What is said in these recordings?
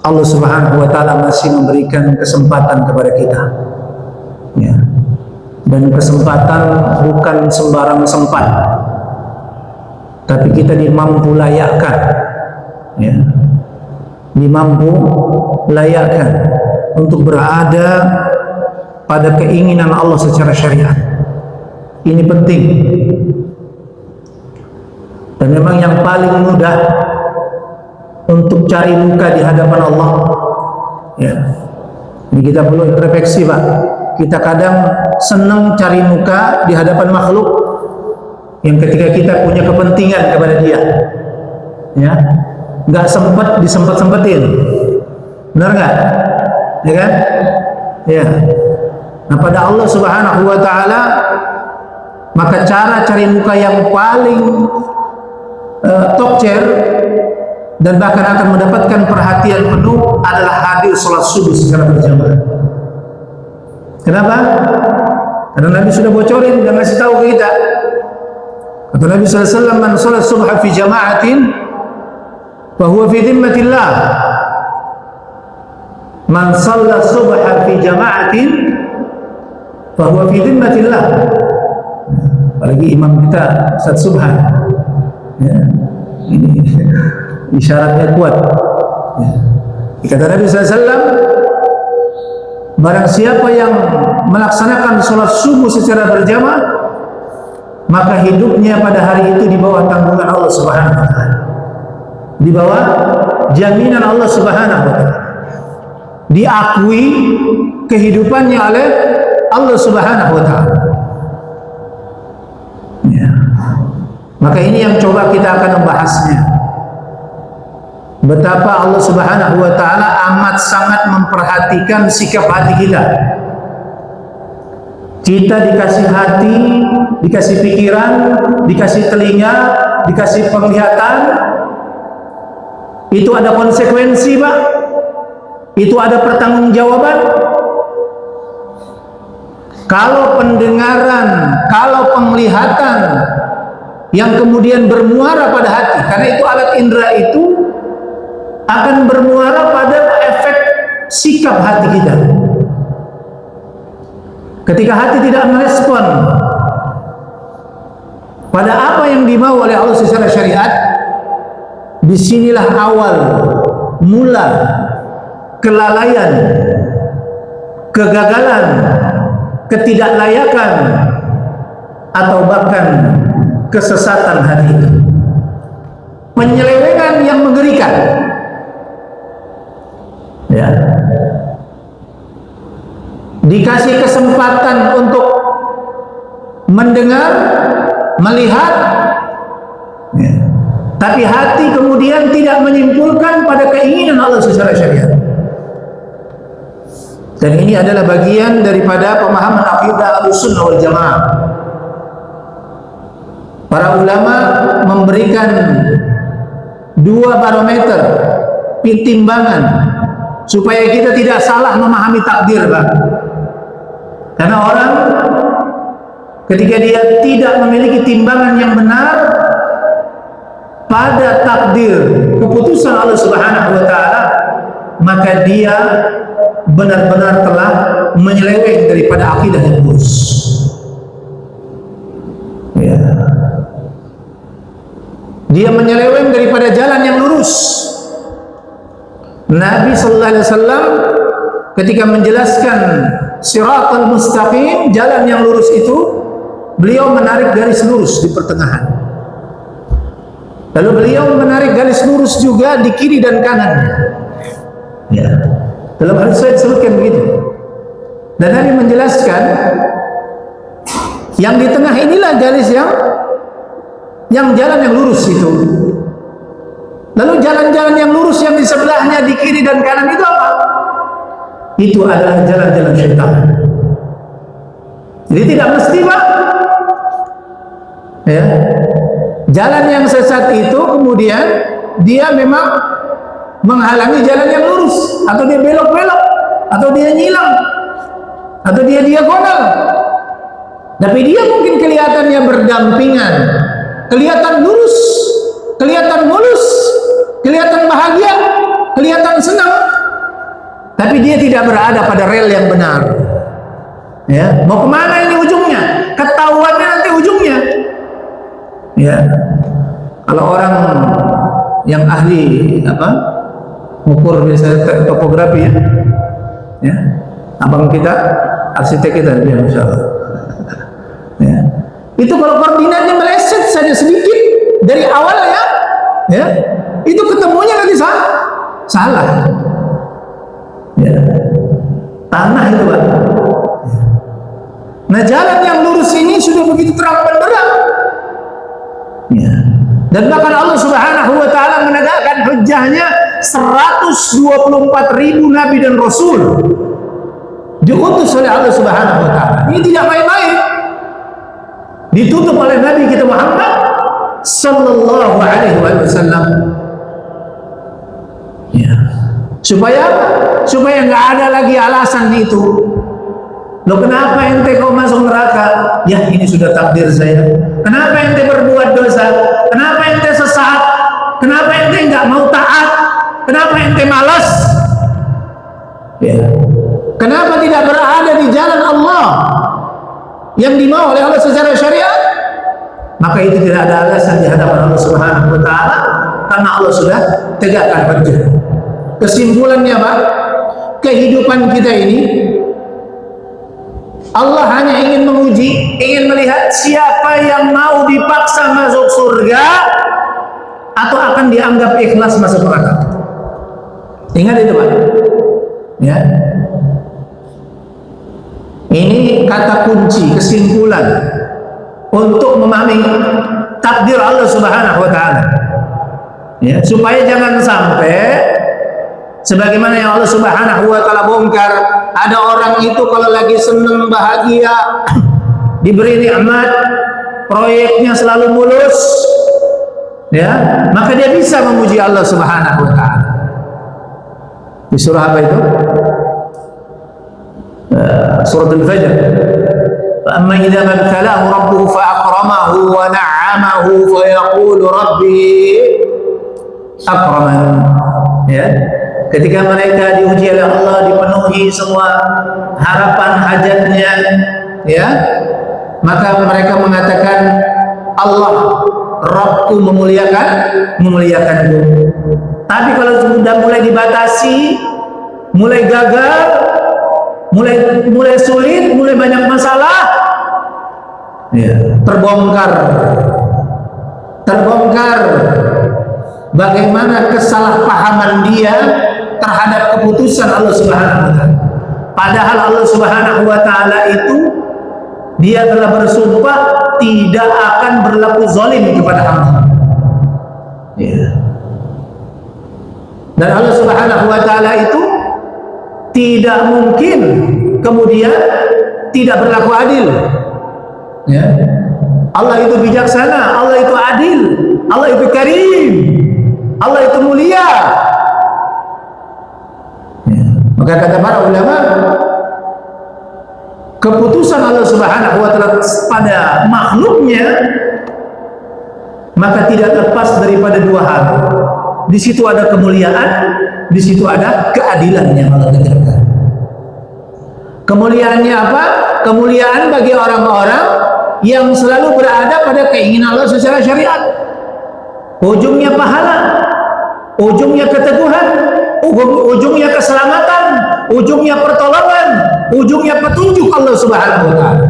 Allah Subhanahu wa taala masih memberikan kesempatan kepada kita. Ya. Dan kesempatan bukan sembarang sempat, tapi kita dimampu layakkan. Ya. Dimampu layakkan untuk berada pada keinginan Allah secara syariat. Ini penting. Dan memang yang paling mudah untuk cari muka di hadapan Allah, ya, ini kita perlu introspeksi, Pak. Kita kadang senang cari muka di hadapan makhluk yang ketika kita punya kepentingan kepada dia, ya, nggak sempat disempet-sempetin, benar nggak? Ya kan? Ya. Nah, pada Allah Subhanahu wa taala, maka cara cari muka yang paling top chair dan bahkan akan mendapatkan perhatian penuh adalah hadir sholat subuh secara berjamaah. Kenapa? Karena Nabi sudah bocorin dan ngasih tahu ke kita. Kata Nabi SAW, man sholat subha fi jama'atin fahuwa fi dhimmatillah. Man sholat subha fi jama'atin fahuwa fi dhimmatillah. Apalagi imam kita Ustaz Subhan, ya, ini isyaratnya kuat, ya. Kata Nabi SAW, barang siapa yang melaksanakan sholat subuh secara berjamaah, maka hidupnya pada hari itu di bawah tanggungan Allah Subhanahu wa taala, di bawah jaminan Allah Subhanahu wa taala, diakui kehidupannya oleh Allah Subhanahu wa taala. Ya. Maka ini yang coba kita akan membahasnya. Betapa Allah Subhanahu wa taala amat sangat memperhatikan sikap hati kita. Kita dikasih hati, dikasih pikiran, dikasih telinga, dikasih penglihatan. Itu ada konsekuensi, Pak. Itu ada pertanggungjawaban. Kalau pendengaran, kalau penglihatan yang kemudian bermuara pada hati, karena itu alat indera itu akan bermuara pada efek sikap hati kita. Ketika hati tidak merespon pada apa yang dimau oleh Allah secara syariat, disinilah awal mula kelalaian, kegagalan, ketidaklayakan, atau bahkan kesesatan hati itu. Penyelewengan yang mengerikan, ya. Dikasih kesempatan untuk mendengar, melihat, ya. Tapi hati kemudian tidak menyimpulkan pada keinginan Allah secara syariat. Dan ini adalah bagian daripada pemahaman akidah Ahlussunnah wal Jamaah. Para ulama memberikan dua barometer, timbangan, supaya kita tidak salah memahami takdir, Pak. Karena orang ketika dia tidak memiliki timbangan yang benar pada takdir keputusan Allah Subhanahu wa taala, maka dia benar-benar telah menyeleweng daripada akidah yang lurus. Ya. Dia menyeleweng daripada jalan yang lurus. Nabi sallallahu alaihi wasallam ketika menjelaskan Shiratal Mustaqim, jalan yang lurus itu, beliau menarik garis lurus di pertengahan. Lalu beliau menarik garis lurus juga di kiri dan kanan. Ya. Dalam hadis saya disebutkan begitu. Dan Nabi menjelaskan yang di tengah inilah garis yang jalan yang lurus itu. Lalu jalan-jalan yang lurus yang di sebelahnya, di kiri dan kanan itu apa? Itu adalah jalan-jalan syaitan. Jadi tidak mesti, Pak, ya, jalan yang sesat itu kemudian dia memang menghalangi jalan yang lurus, atau dia belok-belok, atau dia nyilang, atau dia diagonal. Tapi dia mungkin kelihatannya berdampingan, kelihatan lurus, kelihatan mulus, kelihatan bahagia, kelihatan senang, tapi dia tidak berada pada rel yang benar. Ya, mau kemana ini ujungnya? Ketahuannya nanti ujungnya. Ya, kalau orang yang ahli mengukur misalnya topografi ya, abang kita, arsitek kita, ya, Masya Allah. Ya, itu kalau koordinatnya meleset saja sedikit dari awal ya, itu ketemunya nanti salah. Ya, tanah itu Pak. Nah, jalan yang lurus ini sudah begitu terang benderang. Ya. Dan bahkan Allah Subhanahu wa taala menegakkan hujjahnya 124.000 nabi dan rasul diutus oleh Allah Subhanahu wa taala. Ini tidak main-main. Ditutup oleh Nabi kita Muhammad sallallahu alaihi wasallam. Ya. Supaya nggak ada lagi alasan itu. Loh, kenapa ente kau masuk neraka? Ya, ini sudah takdir saya. Kenapa ente berbuat dosa? Kenapa ente sesat? Kenapa ente nggak mau taat? Kenapa ente malas? Ya. Kenapa tidak berada di jalan Allah yang dimau oleh Allah secara syariat? Maka itu tidak ada alasan di hadapan Allah Subhanahu wa taala, karena Allah sudah tegakkan hujjah. Kesimpulannya, Pak, kehidupan kita ini Allah hanya ingin menguji, ingin melihat siapa yang mau dipaksa masuk surga atau akan dianggap ikhlas masuk neraka. Ingat itu, Pak. Ya. Ini kata kunci, kesimpulan untuk memahami takdir Allah Subhanahu wa taala. Ya, supaya jangan sampai sebagaimana yang Allah Subhanahu wa taala bongkar, ada orang itu kalau lagi senang bahagia, diberi nikmat, proyeknya selalu mulus, ya, maka dia bisa memuji Allah Subhanahu wa taala. Di surah apa itu? Surah Al-Fajr. فَأَمَّا إِذَا مَا ابْتَلَاهُ رَبُّهُ فَأَكْرَمَهُ وَنَعَّمَهُ فَيَقُولُ رَبِّي أَكْرَمَنِ. Ya. Ketika mereka diuji oleh Allah, dipenuhi semua harapan hajatnya, ya, maka mereka mengatakan, Allah Rabbku memuliakanku. Tapi kalau sudah mulai dibatasi, mulai gagal, mulai sulit, mulai banyak masalah, ya, terbongkar bagaimana kesalahpahaman dia terhadap keputusan Allah Subhanahu wa taala. Padahal Allah Subhanahu wa taala itu dia telah bersumpah tidak akan berlaku zalim kepada hamba. Ya. Dan Allah Subhanahu wa taala itu tidak mungkin kemudian tidak berlaku adil. Ya. Allah itu bijaksana, Allah itu adil, Allah itu karim, Allah itu mulia. Ya. Maka kata para ulama, keputusan Allah Subhanahu wa taala pada makhluknya maka tidak lepas daripada dua hal. Di situ ada kemuliaan, di situ ada keadilan yang Allah tegakkan. Kemuliaannya apa? Kemuliaan bagi orang-orang yang selalu berada pada keinginan Allah secara syariat. Ujungnya pahala, ujungnya keteguhan, ujungnya keselamatan, ujungnya pertolongan, ujungnya petunjuk Allah Subhanahu wa taala.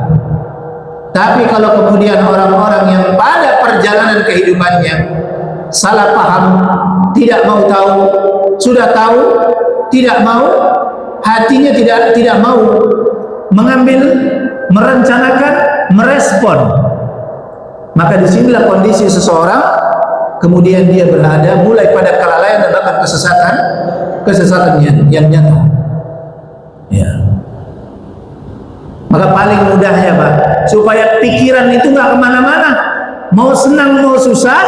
Tapi kalau kemudian orang-orang yang pada perjalanan kehidupannya salah paham, tidak mau tahu, sudah tahu, tidak mau, hatinya tidak mau mengambil, merencanakan, merespon, maka disinilah kondisi seseorang kemudian dia berada mulai pada kelalaian dan bahkan kesesatan yang nyata. Ya. Maka paling mudahnya, Pak, supaya pikiran itu nggak kemana-mana, mau senang mau susah,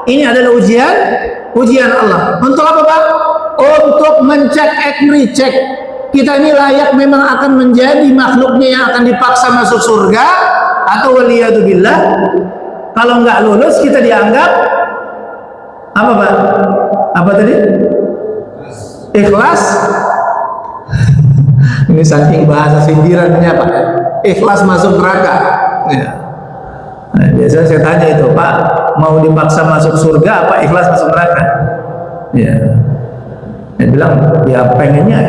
ini adalah ujian Allah. Untuk apa, Pak? Untuk mencek and recheck kita ini layak memang akan menjadi makhluknya yang akan dipaksa masuk surga, atau waliyadzubillah kalau nggak lulus kita dianggap apa, Pak? Apa tadi? Ikhlas Ini saking bahasa sindirannya Pak. Ikhlas masuk neraka. Ya. Nah, biasanya saya tanya itu, Pak, mau dipaksa masuk surga apa ikhlas masuk neraka? Ya. Dia bilang, ya pengennya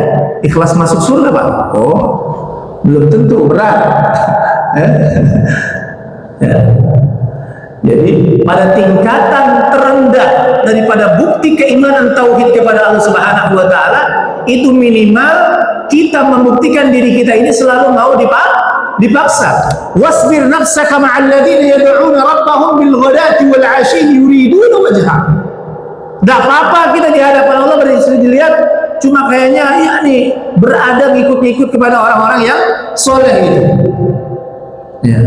ikhlas masuk surga Pak. Oh, belum tentu, berat. Ya. Jadi pada tingkatan terendah daripada bukti keimanan tauhid kepada Allah Subhanahu wa taala, itu minimal kita membuktikan diri kita ini selalu mau dipaksa. Wasbir nafsaka ma'al ladzina yad'una rabbahum bil ghadati wal 'ashyi yuriduna wajha. Enggak apa-apa kita di hadapan Allah dilihat cuma kayaknya ya nih berada ngikut-ngikut kepada orang-orang yang soleh gitu. Ya.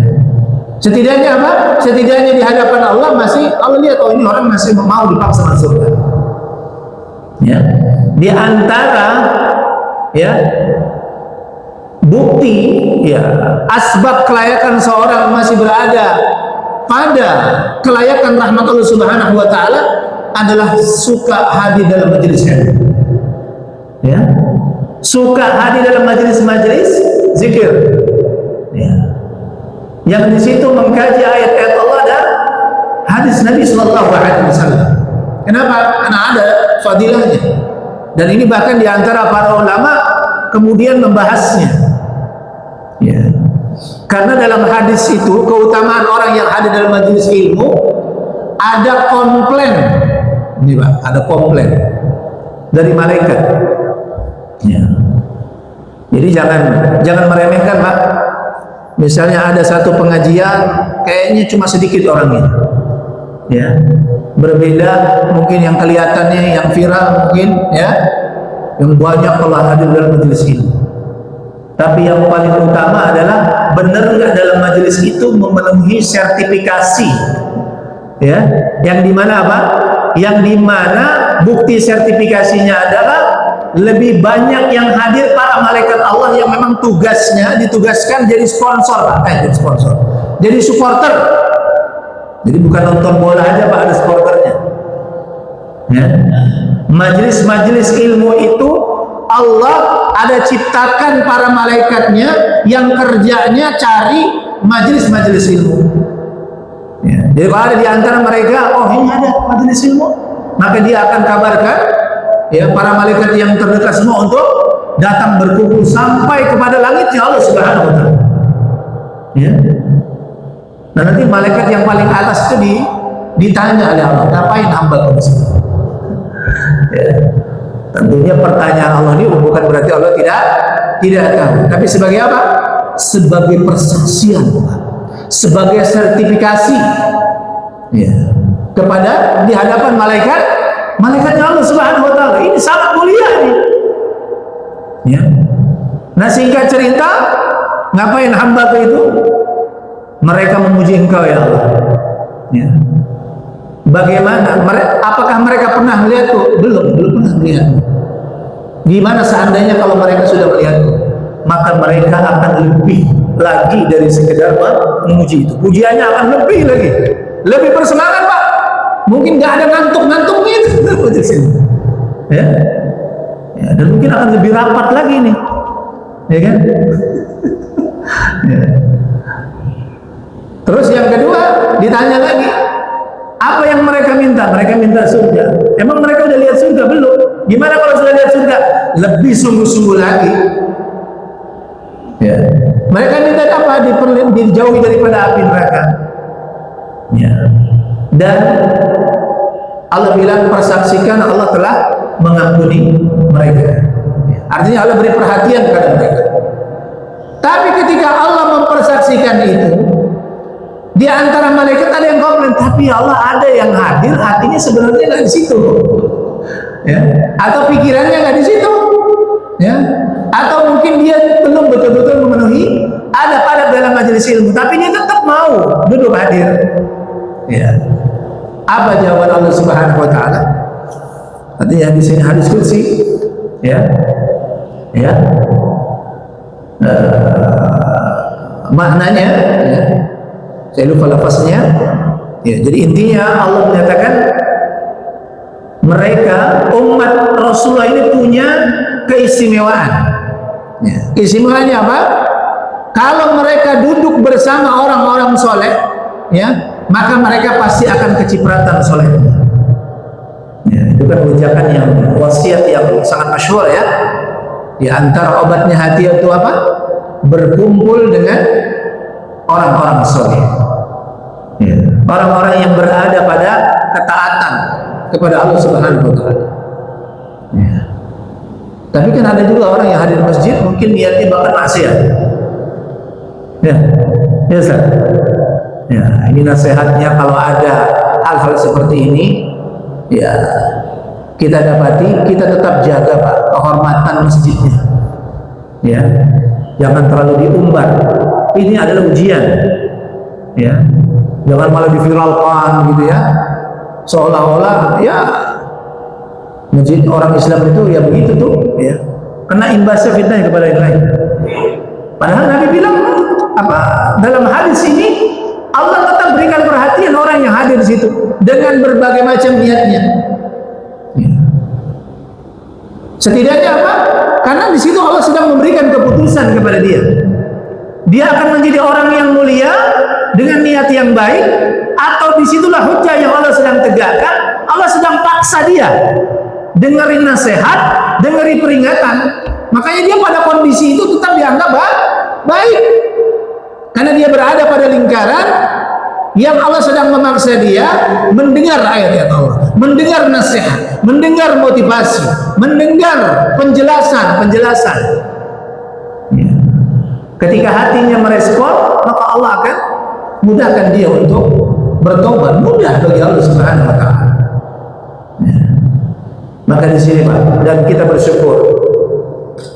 Setidaknya apa? Setidaknya di hadapan Allah masih Allah lihat, oh ini orang masih mau dipaksa masuk surga. Ya. Di antara ya bukti ya asbab kelayakan seorang masih berada pada kelayakan rahmat Allah Subhanahu wa taala adalah suka hadir dalam majelis ilmu. Ya. Suka hadir dalam majelis-majelis zikir. Ya. Yang di situ mengkaji ayat-ayat Allah dan hadis Nabi Sallallahu Alaihi Wasallam. Kenapa? Karena ada fadilahnya. Dan ini bahkan di antara para ulama kemudian membahasnya. Ya. Karena dalam hadis itu keutamaan orang yang hadir dalam majelis ilmu ada komplain. Ini Pak, ada komplain dari malaikat. Ya. Jadi jangan meremehkan Pak. Misalnya ada satu pengajian kayaknya cuma sedikit orangnya, ya, berbeda mungkin yang kelihatannya yang viral mungkin ya, yang banyak kalau hadir dalam majelis ini. Tapi yang paling utama adalah benar nggak dalam majelis itu memenuhi sertifikasi, ya, yang dimana apa? Yang dimana bukti sertifikasinya adalah lebih banyak yang hadir para malaikat Allah yang memang tugasnya ditugaskan jadi sponsor, jadi sponsor, jadi supporter. Jadi bukan nonton bola aja Pak, ada supporternya. Ya. Majelis-majelis ilmu itu Allah ada ciptakan para malaikatnya yang kerjanya cari majelis-majelis ilmu. Ya. Jadi kalau ada di antara mereka, oh ini ada majelis ilmu, maka dia akan kabarkan ya para malaikat yang terdekat semua untuk datang berkumpul sampai kepada langitnya Allah Subhanahu wa taala. Ya. Nah nanti malaikat yang paling atas itu ditanya oleh Allah, ngapain hamba kau di sini? Ya. Tentunya pertanyaan Allah ini bukan berarti Allah tidak tahu, tapi sebagai apa? Sebagai persaksian, sebagai sertifikasi, ya, kepada di hadapan malaikatnya Allah Subhanahu wa taala. Ini sangat mulia nih. Ya. Nah singkat cerita, ngapain hamba itu? Mereka memuji Engkau ya Allah. Ya. Bagaimana? Apakah mereka pernah melihatku? Belum pernah melihat. Gimana seandainya kalau mereka sudah melihatku? Maka mereka akan lebih lagi dari sekedar memuji itu. Pujiannya akan lebih lagi, lebih bersemangat Pak. Mungkin nggak ada ngantuk-ngantuknya itu. Ya. Ya, dan mungkin akan lebih rapat lagi nih, ya kan? Ya. Terus yang kedua ditanya lagi, apa yang mereka minta? Mereka minta surga. Emang mereka udah lihat surga belum? Gimana kalau sudah lihat surga? Lebih sungguh-sungguh lagi. Ya. Mereka minta apa? Dijauhi daripada api neraka. Ya. Dan Allah bilang persaksikan Allah telah mengampuni mereka. Artinya Allah beri perhatian kepada mereka. Tapi ketika Allah mempersaksikan itu, di antara malaikat ada yang komplain, tapi Allah ada yang hadir, hatinya sebenarnya nggak di situ, ya. Atau pikirannya nggak di situ, ya. Atau mungkin dia belum betul-betul memenuhi ada pada dalam majelis ilmu, tapi dia tetap mau duduk hadir, ya. Apa jawaban Allah Subhanahu wa taala? Artinya di sini hadis kursi, ya. Ya. Maknanya ya. Saya lupa lafaznya. Ya, jadi intinya Allah menyatakan mereka umat Rasulullah ini punya keistimewaan. Ya. Keistimewanya apa? Kalau mereka duduk bersama orang-orang soleh, ya, maka mereka pasti akan kecipratan solehnya. Ya, itu kan ucapan yang wasiat yang sangat masyhur ya. Di antara obatnya hati itu apa? Berkumpul dengan orang-orang soleh. Ya. Orang-orang yang berada pada ketaatan kepada Allah Subhanahu wa Ta'ala. Ya. Tapi kan ada juga orang yang hadir di masjid mungkin niatnya bahkan maksiat. Ya, ya Ustaz. Ya, ini nasihatnya kalau ada hal-hal seperti ini, ya kita dapati, kita tetap jaga Pak kehormatan masjidnya. Ya, jangan terlalu diumbar. Ini adalah ujian. Ya, jangan malah diviralkan gitu ya. Seolah-olah ya masjid orang Islam itu ya begitu tuh, ya. Kena imbasnya fitnah kepada yang lain. Padahal Nabi bilang apa dalam hadis ini Allah tetap berikan perhatian orang yang hadir di situ dengan berbagai macam niatnya. Setidaknya apa? Karena di situ Allah sedang memberikan keputusan kepada dia. Dia akan menjadi orang yang mulia dengan niat yang baik, atau disitulah hujah yang Allah sedang tegakkan. Allah sedang paksa dia dengerin nasihat, dengerin peringatan. Makanya dia pada kondisi itu tetap dianggap baik. Karena dia berada pada lingkaran yang Allah sedang memaksa dia mendengar ayat-ayat Allah, mendengar nasihat, mendengar motivasi, mendengar penjelasan. Ya. Ketika hatinya merespon, maka Allah akan mudahkan dia untuk bertobat. Mudah bagi Allah Subhanahu wa Ta'ala. Ya. Maka di sini Pak, dan kita bersyukur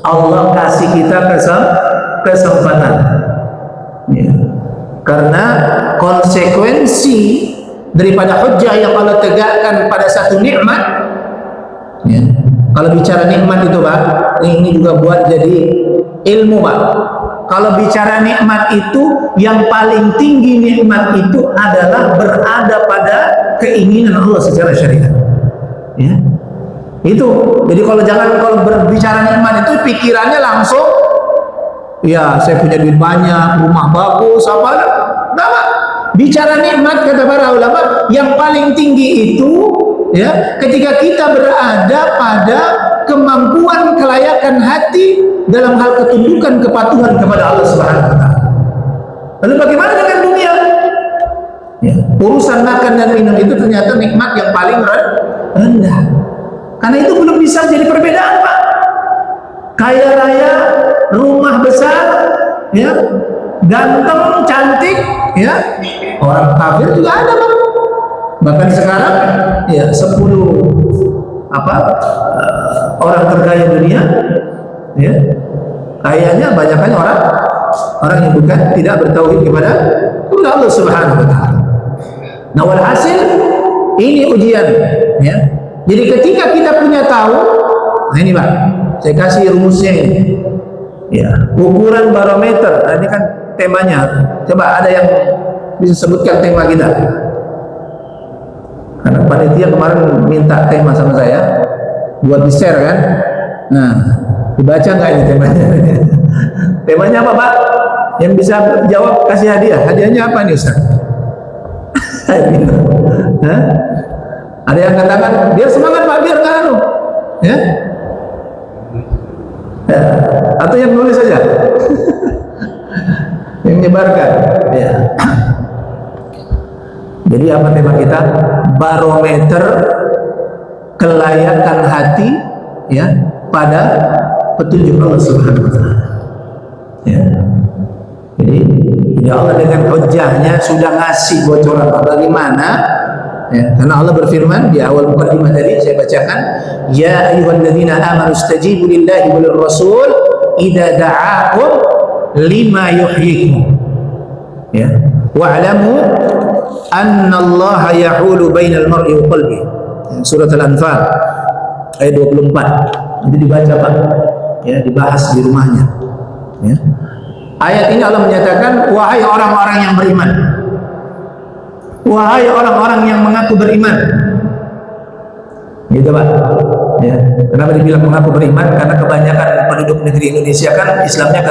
Allah kasih kita kesempatan. Ya. Karena konsekuensi daripada hujjah yang Allah tegakkan pada satu nikmat, ya. Kalau bicara nikmat itu Pak, ini juga buat jadi ilmu Pak. Kalau bicara nikmat itu, yang paling tinggi nikmat itu adalah berada pada keinginan Allah secara syariat. Ya. Itu. Jadi kalau berbicara nikmat itu pikirannya langsung, ya saya punya duit banyak, rumah bagus, apa? Nah, bicara nikmat kata para ulama, yang paling tinggi itu, ya, ketika kita berada pada kemampuan kelayakan hati dalam hal ketundukan kepatuhan kepada Allah Subhanahu wa Ta'ala. Lalu bagaimana dengan dunia? Ya, urusan makan dan minum itu ternyata nikmat yang paling rendah. Karena itu belum bisa jadi perbedaan Pak. Kaya raya, rumah besar, ya, ganteng, cantik, ya, orang kafir juga ada Pak. Bahkan sekarang ya 10 orang terkaya dunia, ya, kayaknya banyaknya orang yang bukan tidak bertauhid kepada Allah Subhanahu wa Ta'ala. Nah, walhasil ini ujian, ya. Jadi ketika kita punya tahu, nah ini Pak, saya kasih rumusnya ini. Ya, ukuran barometer. Nah, ini kan temanya. Coba ada yang bisa sebutkan tema kita? Karena panitia kemarin minta tema sama saya buat di-share kan. Nah, dibaca nggak ini temanya? Temanya apa Pak? Yang bisa jawab kasih hadiah. Hadiahnya apa nih Ustaz? Hah? Ada yang katakan biar semangat Pak, biar nggak anu, ya? Ya, atau yang nulis saja, yang menyebarkan, ya. Jadi apa tema kita? Barometer kelayakan hati, ya, pada petunjuk Allah Subhanahu wa Ta'ala. Ya. Jadi ya Allah dengan hujjahnya sudah ngasih bocoran bagaimana. Ya, karena Allah berfirman di awal mukadimah tadi saya bacakan, ya ayyuhalladzina amanu istajibu lillahi walir rasul idza da'akum lima yuhyikum. Ya, wa'lamu annallaha yahulu bainal mar'i wa qalbi. Surat Al-Anfal ayat 24. Nanti dibaca Pak. Ya, dibahas di rumahnya. Ya. Ayat ini Allah menyatakan, wahai orang-orang yang beriman, wahai orang-orang yang mengaku beriman, gitu Pak. Ya, kenapa dibilang mengaku beriman? Karena kebanyakan penduduk negeri Indonesia kan Islamnya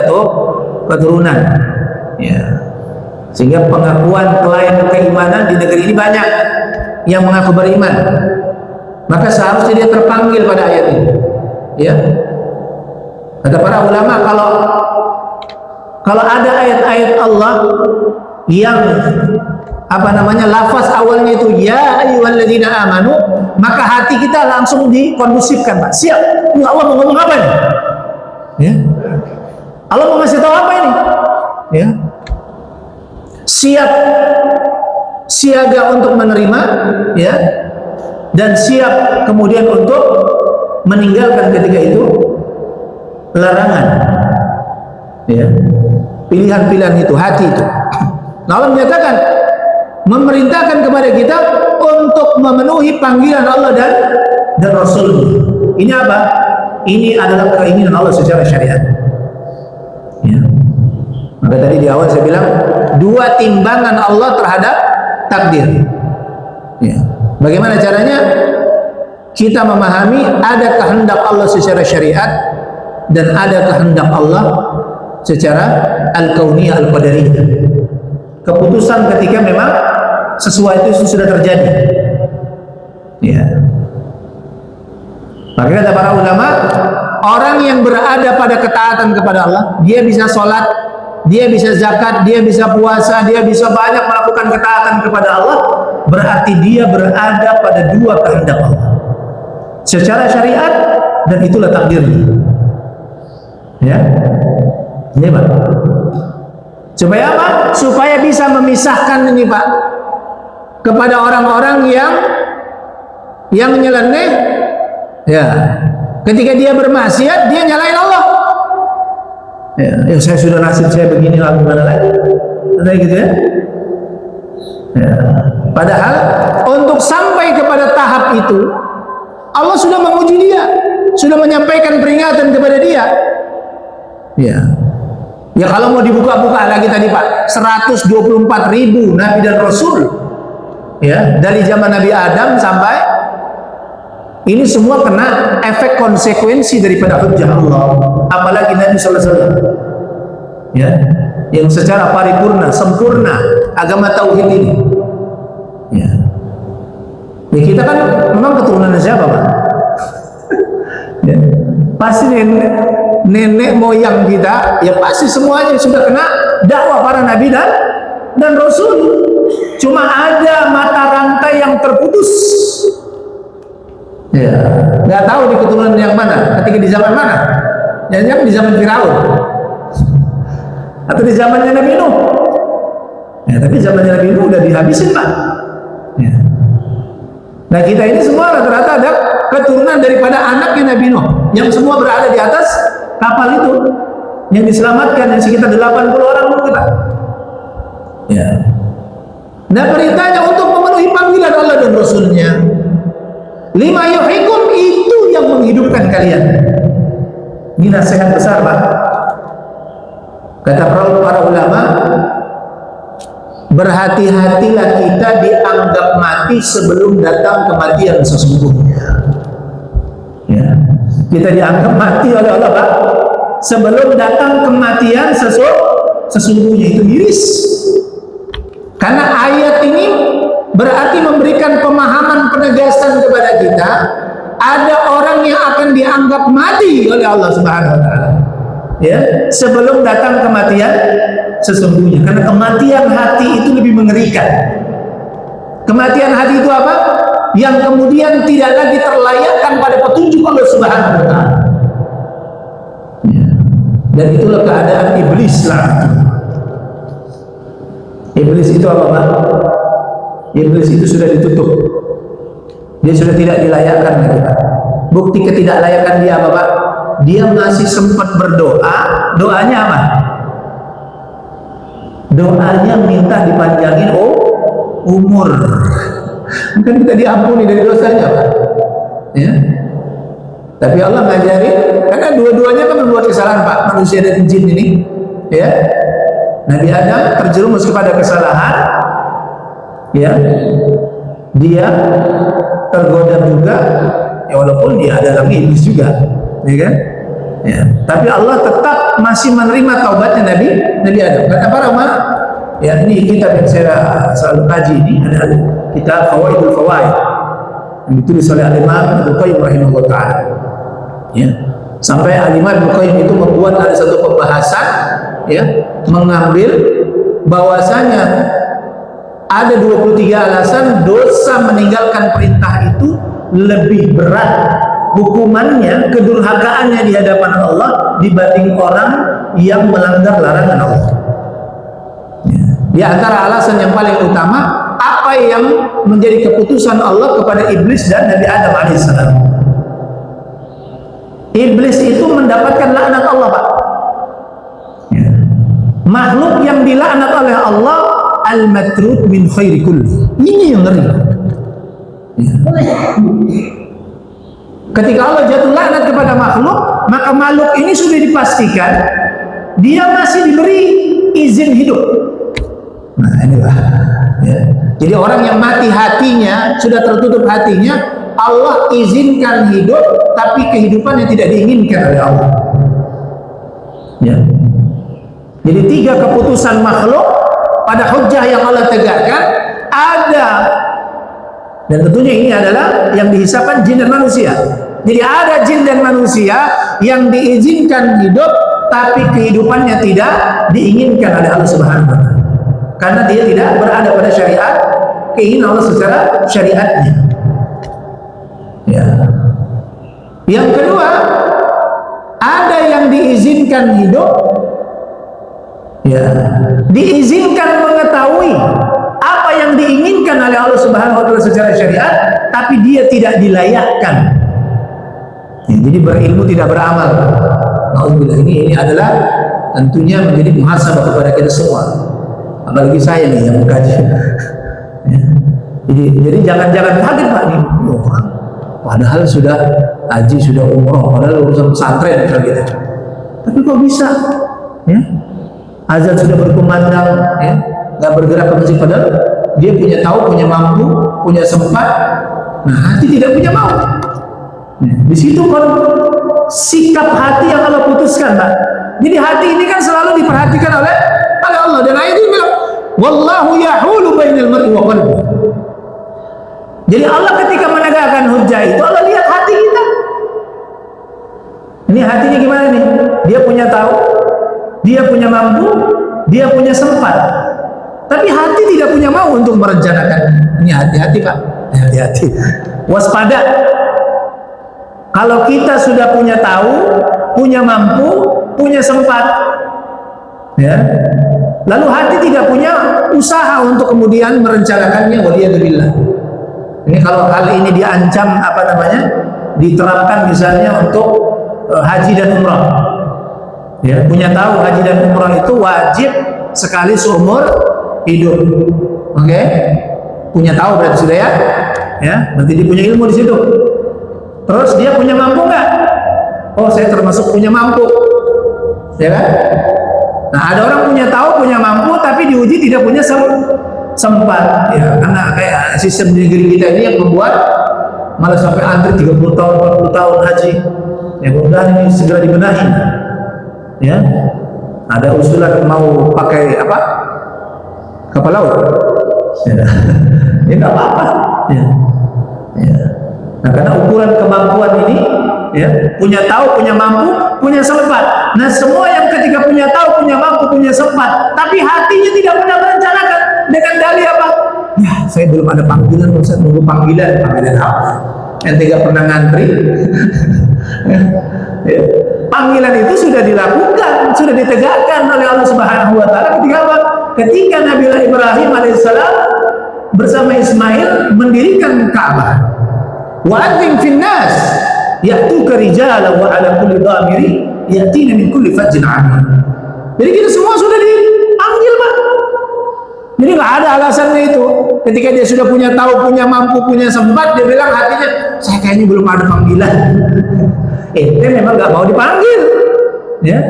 keturunan. Ya. Sehingga pengakuan klaim keimanan di negeri ini banyak yang mengaku beriman. Maka seharusnya dia terpanggil pada ayat ini. Ya. Kata para ulama, kalau ada ayat-ayat Allah yang lafaz awalnya itu ya ayyuhalladzina amanu, maka hati kita langsung dikondusifkan, Pak. Siap. Ini Allah mau ngomong apa ini? Ya. Allah mau ngasih tahu apa ini? Ya. Siap siaga untuk menerima, ya. Dan siap kemudian untuk meninggalkan ketika itu larangan. Ya. Pilihan-pilihan itu, hati itu. Nah, Allah menyatakan, memerintahkan kepada kita untuk memenuhi panggilan Allah dan Rasul. Ini apa? Ini adalah keinginan Allah secara syariat. Ya. Maka tadi di awal saya bilang dua timbangan Allah terhadap takdir. Ya. Bagaimana caranya? Kita memahami ada kehendak Allah secara syariat dan ada kehendak Allah secara al-kauniyah al-qadariyah. Keputusan ketika memang sesuatu itu sudah terjadi. Ya. Maka kata para ulama, orang yang berada pada ketaatan kepada Allah, dia bisa sholat, dia bisa zakat, dia bisa puasa, dia bisa banyak melakukan ketaatan kepada Allah, berarti dia berada pada dua kehendak Allah secara syariat, dan itulah takdirnya. Ya. Ini Pak. Supaya apa? Supaya bisa memisahkan ini Pak kepada orang-orang yang nyeleneh, ya. Ketika dia bermaksiat, dia nyalain Allah. Ya, saya sudah nasib saya begini, lalu gimana lagi? Kayak gitu ya. Ya. Padahal untuk sampai kepada tahap itu, Allah sudah menguji dia, sudah menyampaikan peringatan kepada dia. Ya. Ya kalau mau dibuka-buka lagi tadi Pak, 124.000 Nabi dan Rasul, ya, dari zaman Nabi Adam sampai ini semua kena efek konsekuensi daripada hujjah Allah. Apalagi Nabi Sallallahu Alaihi Wasallam, ya, yang secara paripurna, sempurna agama tauhid ini. Ya. Ya kita kan memang keturunan siapa Pak? Ya. Pasti nenek moyang kita, ya pasti semuanya sudah kena dakwah para nabi dan rasul. Cuma ada mata rantai yang terputus. Ya, nggak tahu di keturunan yang mana, ketika di zaman mana? Jangan-jangan di zaman Firaun atau di zamannya Nabi Nuh. Ya, tapi zamannya Nabi Nuh udah dihabisin Pak. Ya. Nah kita ini semua rata-rata ada keturunan daripada anaknya Nabi Nuh, yang semua berada di atas kapal itu, yang diselamatkan yang sekitar 80 orang pun kita. Ya. Nah perintahnya untuk memenuhi panggilan Allah dan Rasulnya. Lima yuhikum, itu yang menghidupkan kalian. Ini nasihat besar Pak. Kata para ulama, berhati-hatilah kita dianggap mati sebelum datang kematian sesungguhnya. Ya. Kita dianggap mati oleh Allah Pak sebelum datang kematian sesungguhnya. Itu miris. Karena ayat ini berarti memberikan pemahaman, penegasan kepada kita, ada orang yang akan dianggap mati oleh Allah Subhanahu wa taala, ya, sebelum datang kematian sesungguhnya. Karena kematian hati itu lebih mengerikan. Kematian hati itu apa? Yang kemudian tidak lagi terlayakkan pada petunjuk Allah Subhanahu wa taala. Ya. Dan itulah keadaan iblis lah. Iblis itu apa Pak? Iblis itu sudah ditutup. Dia sudah tidak dilayakkan lagi Pak. Bukti ketidaklayakan dia apa Pak? Dia masih sempat berdoa. Doanya apa? Doanya minta dipanjangin umur. Mungkin kita diampuni dari dosanya Pak. Ya. Tapi Allah ngajarin, karena dua-duanya kan berbuat kesalahan Pak, manusia dan jin ini. Ya. Nabi Adam terjerumus kepada kesalahan, ya, dia tergoda juga Ya, walaupun dia adalah iblis juga, ya kan? Ya, tapi Allah tetap masih menerima taubatnya Nabi Adam. Kata para ulama, ya ini kitab yang saya selalu kaji ini adalah kitab Fawaidul Fawaid yang ditulis oleh Al-Imam Ibnu Qayyim rahimahullah taala. Ya. Sampai Al-Imam Ibnu Qayyim itu membuat ada satu pembahasan, ya, mengambil bahwasanya ada 23 alasan dosa meninggalkan perintah itu lebih berat hukumannya, kedurhakaannya di hadapan Allah dibanding orang yang melanggar larangan Allah. Di antara alasan yang paling utama, apa yang menjadi keputusan Allah kepada iblis dan Nabi Adam alaihissalam. Iblis itu mendapatkan laknat Allah, Pak. Makhluk yang dilaknat oleh Allah, al-matrud min khairi kulli. Ini yang ngeri. Ketika Allah jatuh laknat kepada makhluk, maka makhluk ini sudah dipastikan dia masih diberi izin hidup. Nah, inilah. Ya. Jadi orang yang mati hatinya, sudah tertutup hatinya, Allah izinkan hidup, tapi kehidupan yang tidak diinginkan oleh Allah. Ya. Jadi 3 keputusan makhluk pada hujjah yang Allah tegakkan ada, dan tentunya ini adalah yang dihisapkan jin dan manusia. Jadi ada jin dan manusia yang diizinkan hidup, tapi kehidupannya tidak diinginkan oleh Allah Subhanahu wa taala. Karena dia tidak berada pada syariat keinginan Allah secara syariatnya. Ya. Yang kedua, ada yang diizinkan hidup, ya, diizinkan mengetahui apa yang diinginkan oleh Allah Subhanahu wa taala secara syariat, tapi dia tidak dilayakkan. Ya, jadi berilmu tidak beramal. Alhamdulillah, ini adalah tentunya menjadi muhasabah kepada kita semua. Apalagi saya nih yang mengkaji. Ya. Jadi jangan kaget Pak nih. Padahal sudah haji, sudah umroh, padahal urusan pesantren gitu. Tapi kok bisa? Ya? Azan sudah berkumandang, ya, nggak bergerak ke masjid, padahal dia punya tahu, punya mampu, punya sempat. Nah, hati tidak punya mau. Nah, di situ kan sikap hati yang Allah putuskan, Pak. Jadi hati ini kan selalu diperhatikan oleh Allah, dan ayat ini bilang, wallahu yahulu bainal mar'i wa qalbi. Jadi Allah ketika menegakkan hujjah itu, Allah lihat hati kita. Ini hatinya gimana nih? Dia punya tahu, dia punya mampu, dia punya sempat, tapi hati tidak punya mau untuk merencanakan. Ini hati-hati Pak, hati-hati, waspada. Kalau kita sudah punya tahu, punya mampu, punya sempat, ya, lalu hati tidak punya usaha untuk kemudian merencanakannya, waliyadzubillah. Ini kalau hal ini diancam, apa namanya, diterapkan misalnya untuk haji dan umrah. Ya, punya tahu haji dan umrah itu wajib sekali seumur hidup. Oke? Punya tahu berarti sudah ya? Ya, berarti dia punya ilmu di situ. Terus dia punya mampu nggak? Oh, saya termasuk punya mampu. Ya kan? Nah, ada orang punya tahu, punya mampu, tapi diuji tidak punya sempat. Ya, karena kayak sistem di negeri kita ini yang membuat malah sampai antri 30 tahun, 40 tahun haji. Ya, mudah-mudahan ini segera dibenahi. Ya, ada usulan mau pakai apa? Kapal laut. Ya, ya nggak apa-apa. Ya. Ya. Nah, karena ukuran kemampuan ini, ya, punya tahu, punya mampu, punya sempat. Nah, semua yang ketika punya tahu, punya mampu, punya sempat, tapi hatinya tidak pernah merencanakan dengan dalih apa? Ya, saya belum ada panggilan, Ustaz, nunggu panggilan apa? Yang tidak pernah ngantri. Ya. Panggilan itu sudah dilakukan, sudah ditegakkan oleh Allah Subhanahu wa taala ketika apa? Ketika Nabi Ibrahim alaihissalam bersama Ismail mendirikan Ka'bah. Wa'adzim finnas ya'tuka rijala wa 'ala kulli dhamiri ya'tina min kulli fajjin 'amik. Jadi kita semua sudah dipanggil, Pak. Jadi nggak ada alasannya itu. Ketika dia sudah punya tahu, punya mampu, punya sempat, dia bilang hatinya, saya kayaknya belum ada panggilan. Dia memang nggak mau dipanggil. Ya.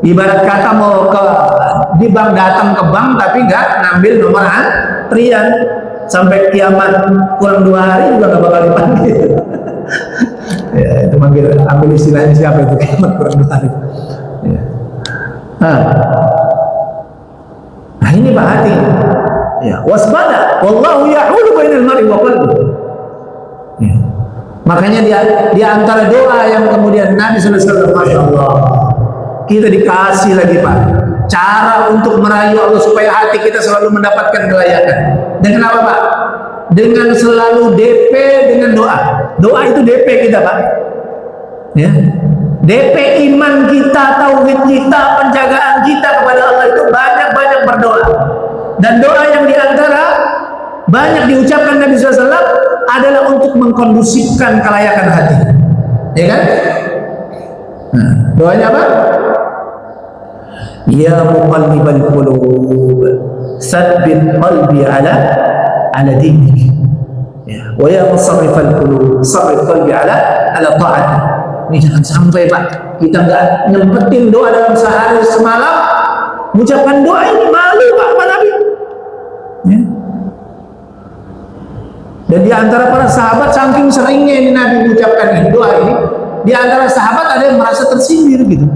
Ibarat kata mau di bank, datang ke bank tapi nggak ngambil nomor antrian. sampai kiamat kurang 2 hari juga nggak bakal dipanggil. Ya, itu manggil, ambil istilahnya siapa itu, kiamat kurang 2 hari. Ya. Nah ini Pak hati. Ya, waspada, wallahu yahulu bainal mar'i wa qalbi. Ya. Makanya di antara doa yang kemudian Nabi sallallahu alaihi wasallam, Masya Allah, kita dikasih lagi Pak cara untuk merayu Allah supaya hati kita selalu mendapatkan kelayakan. Dengan apa Pak? Dengan selalu DP dengan doa. Doa itu DP kita Pak. Ya. DP iman kita, tauhid kita, penjagaan kita kepada Allah itu banyak-banyak berdoa. Dan doa yang diantara banyak diucapkan Nabi SAW adalah untuk mengkondusifkan kelayakan hati. Ya kan? Nah, doanya apa? Ya muqallibal qulub, tsabbit qalbi ala dinik. Ya, wa ya musarrifal qulub, sarrif qalbi ala ta'atik. Ini jangan sampai Pak kita nggak nyempetin doa dalam sehari semalam, mengucapkan doa ini malu Pak sama Nabi. Ya. Dan di antara para sahabat saking seringnya ini Nabi mengucapkan ini, doa ini, di antara sahabat ada yang merasa tersindir gitu.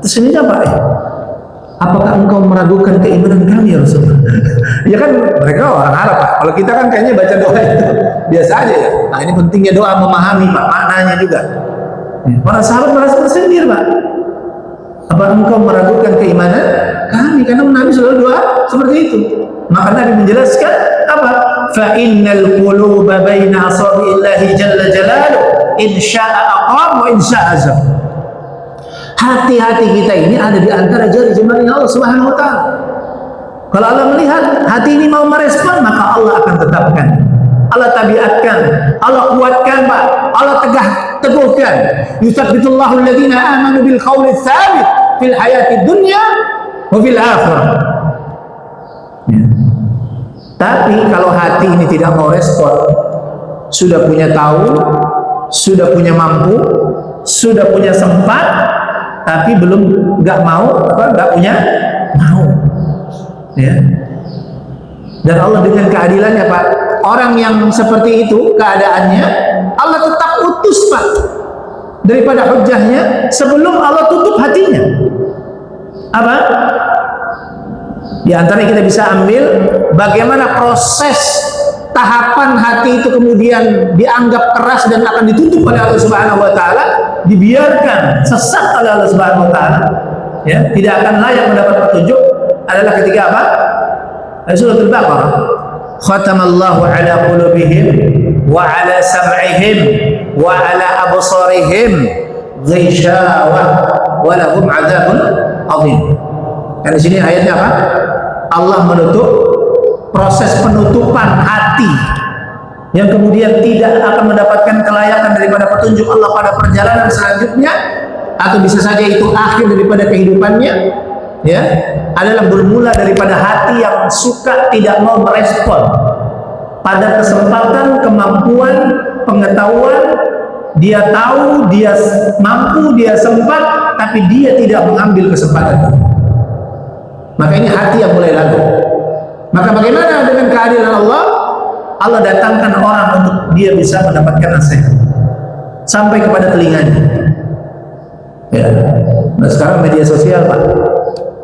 Tersindir apa ya? Apakah engkau meragukan keimanan kami ya Rasulullah? Ya kan mereka orang Arab Pak. Kalau kita kan kayaknya baca doa itu biasa aja ya. Nah ini pentingnya doa memahami Pak maknanya juga. Ya, para sahabat merasa tersindir Pak. Apa engkau meragukan keimanan kami? Karena Nabi selalu doa seperti itu. Maka Nabi menjelaskan apa? Fa innal quluba baina asabi'illahi jalla jalaluhu in syaa'a aqam wa in syaa'a azam. Hati-hati kita ini ada di antara jari-jari Allah Subhanahu wa taala. Kalau Allah melihat hati ini mau merespon, maka Allah akan tetapkan. Allah tabiatkan, Allah kuatkan Pak, Allah teguhkan. Yutsabbitullahu alladziina aamanu bil qawli tsabit fil hayati dunya wa fil akhirah. Ya. Tapi kalau hati ini tidak mau respon, sudah punya tahu, sudah punya mampu, sudah punya sempat, tapi belum nggak mau, nggak punya mau. Ya. Dan Allah dengan keadilannya Pak, orang yang seperti itu keadaannya, Allah tetap utus Pak daripada hujahnya sebelum Allah tutup hatinya. Apa? Di antara kita bisa ambil bagaimana proses tahapan hati itu kemudian dianggap keras dan akan ditutup oleh Allah Subhanahu wa taala, dibiarkan sesat oleh Allah Subhanahu wa taala, ya, tidak akan layak mendapat petunjuk adalah ketika apa? Surah Al-Baqarah. Khatamallahu ala qulubihim wa ala sam'ihim wa ala absarihim ghishawah wa lahum 'adzabun 'adzim. Dan di sini ayatnya apa? Allah menutup proses penutupan hati yang kemudian tidak akan mendapatkan kelayakan daripada petunjuk Allah pada perjalanan selanjutnya, atau bisa saja itu akhir daripada kehidupannya, ya, adalah bermula daripada hati yang suka tidak mau merespon pada kesempatan, kemampuan, pengetahuan. Dia tahu, dia mampu, dia sempat, tapi dia tidak mengambil kesempatan. Maka ini hati yang mulai lalu. Maka bagaimana dengan keadilan Allah? Allah datangkan orang untuk dia bisa mendapatkan nasihat sampai kepada telinganya. Ya. Nah sekarang media sosial Pak,